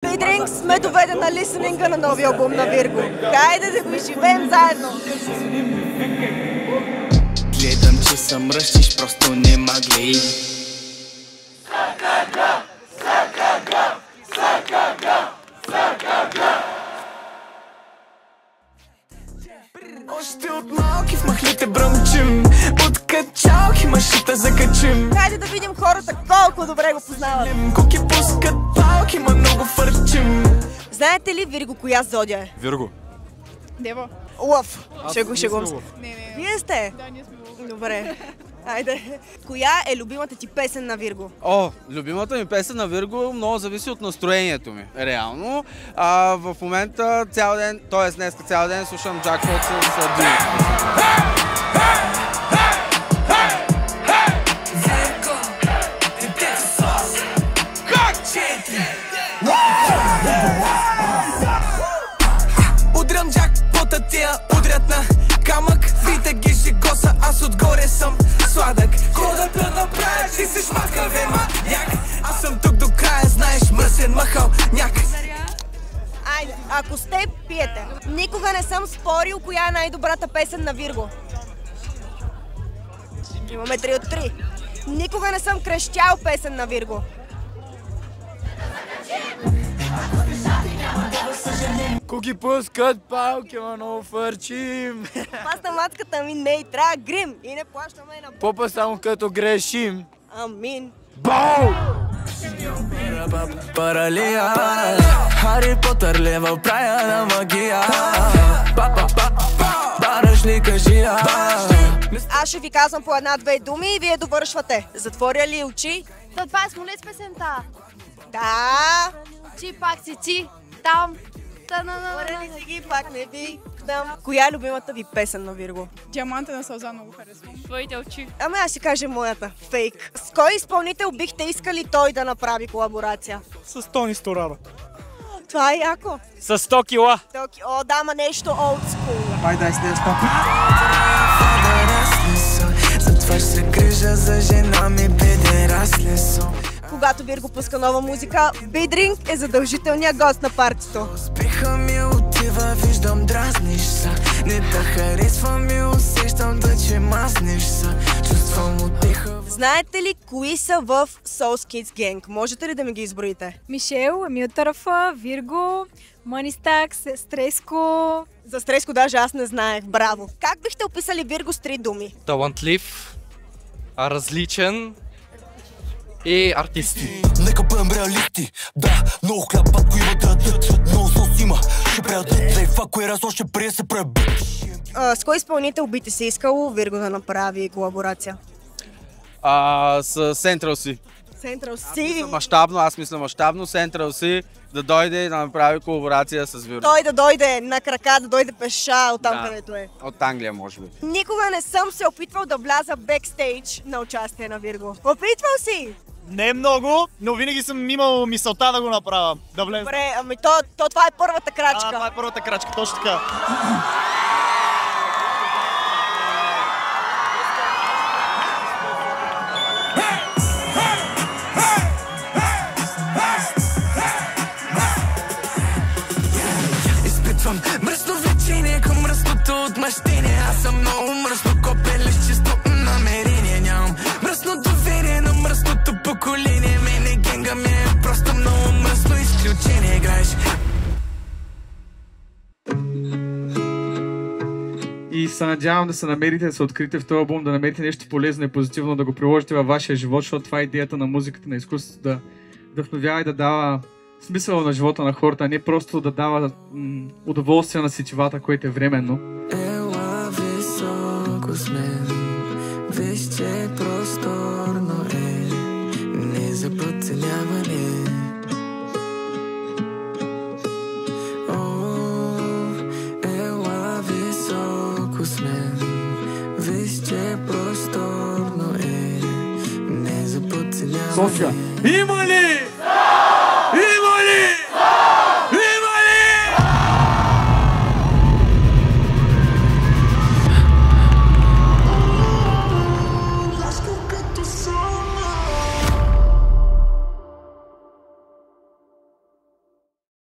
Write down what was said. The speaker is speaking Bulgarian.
Бидринг сме доведен на лисенинга на новия албум на Вирго. Хайде да го живеем заедно! Гледам, че се мръщиш, просто нема гледай. Още от малки в махлите бръмчим, от качалки машите закачим. Хайде да видим хората колко добре го познават. Куки пускат палки, ма много фърчим. Знаете ли Вирго коя зодия е? Вирго. Дева. Лъв. Шегувам се. Не. Вие сте? Да, ние сме лъв. Добре. Айде. Коя е любимата ти песен на Вирго? Любимата ми песен на Вирго много зависи от настроението ми, реално. В момента цял ден, т.е. днеска цял ден слушам Джакпот с Дюни. Удрям джакпота, тия удрят на камък. Винаги жигоса, аз отгоре съм сладък. Кода да направя, че си шмакаве маняк. Аз съм тук до края, знаеш, мръсен махал няк. Айде, ако сте, пиете. Никога не съм спорил коя е най-добрата песен на Вирго. Имаме 3 от 3. Никога не съм крещял песен на Вирго. Куки пускат палки, ма много фърчим. Пасна матката ми не и трябва грим и не плащаме на Попа само като грешим. Амин. Бау! Паралия, Хари Потър лева прая на магия. Бараш кажи. Аз ще ви казвам по една-две думи и вие довършвате. Затворя ли очи? Това е Смолец песента. Да. Ти пак си ти, там. Върни си ги, пак не ви дам. Коя е любимата ви песен на Вирго? Диаманта на сълза много харесвам. Твоите очи. Ами аз ще кажа моята. Фейк. С кой изпълнител бихте искали той да направи колаборация? С Тони Сторара. Това е яко. С 100 кила. О, да, ма нещо old school. Ай, дай с нея стопи. Затова ще се грижа за жена ми, педерасле съм. Когато Вирго пуска нова музика, Бидринг е задължителният гост на партито. Успеха ми отива, виждам дразниш са. Не да харесвам и усещам да че мазнеш са. Чувствам утеха. Знаете ли кои са в Soul Kids Gang? Можете ли да ми ги изброите? Мишел, Емил Тарафа, Вирго, Манистакс, Стреско. За Стреско даже аз не знаех. Браво! Как бихте описали Вирго с 3 думи? Талантлив, различен и артисти. Нека бъдем реалисти. Да, много хляб, батко има да дадат. Много сос има, ще предадат. Лейфа, кое разло ще прие се пребът. С кой изпълнител би ти се искало Вирго да направи колаборация? С Central C. Central C. Аз мисля мащабно Central C да дойде и да направи колаборация с Вирго. Той да дойде на крака, да дойде пеша от там, където е. От Англия, може би. Никога не съм се опитвал да вляза бекстейдж на участие на Вирго. Опитвал си? Не много, но винаги съм имал мисълта да го направя. Да влеза. Добре, ами това е първата крачка. Това е първата крачка, точно така. Изпитвам мръсно влечение към мръсното отмъщение. Аз съм много мръсно копеле с чисто намерение. Нямам мръсно доверие на мръсното поколение. Мене генга ми е просто много мръсно изключение. Играеш. И се надявам да се намерите, да се открите в този албум, да намерите нещо полезно и позитивно, да го приложите във вашия живот, защото това е идеята на музиката, на изкуството, да вдъхновява и да дава смисъл на живота на хората, а не просто да дава удоволствие на сетивата, което е временно. Ела високо с мен, виж, че просторно е, не за подценяване. Ела високо с мен, виж, че просторно е, не за подценяване. София, има ли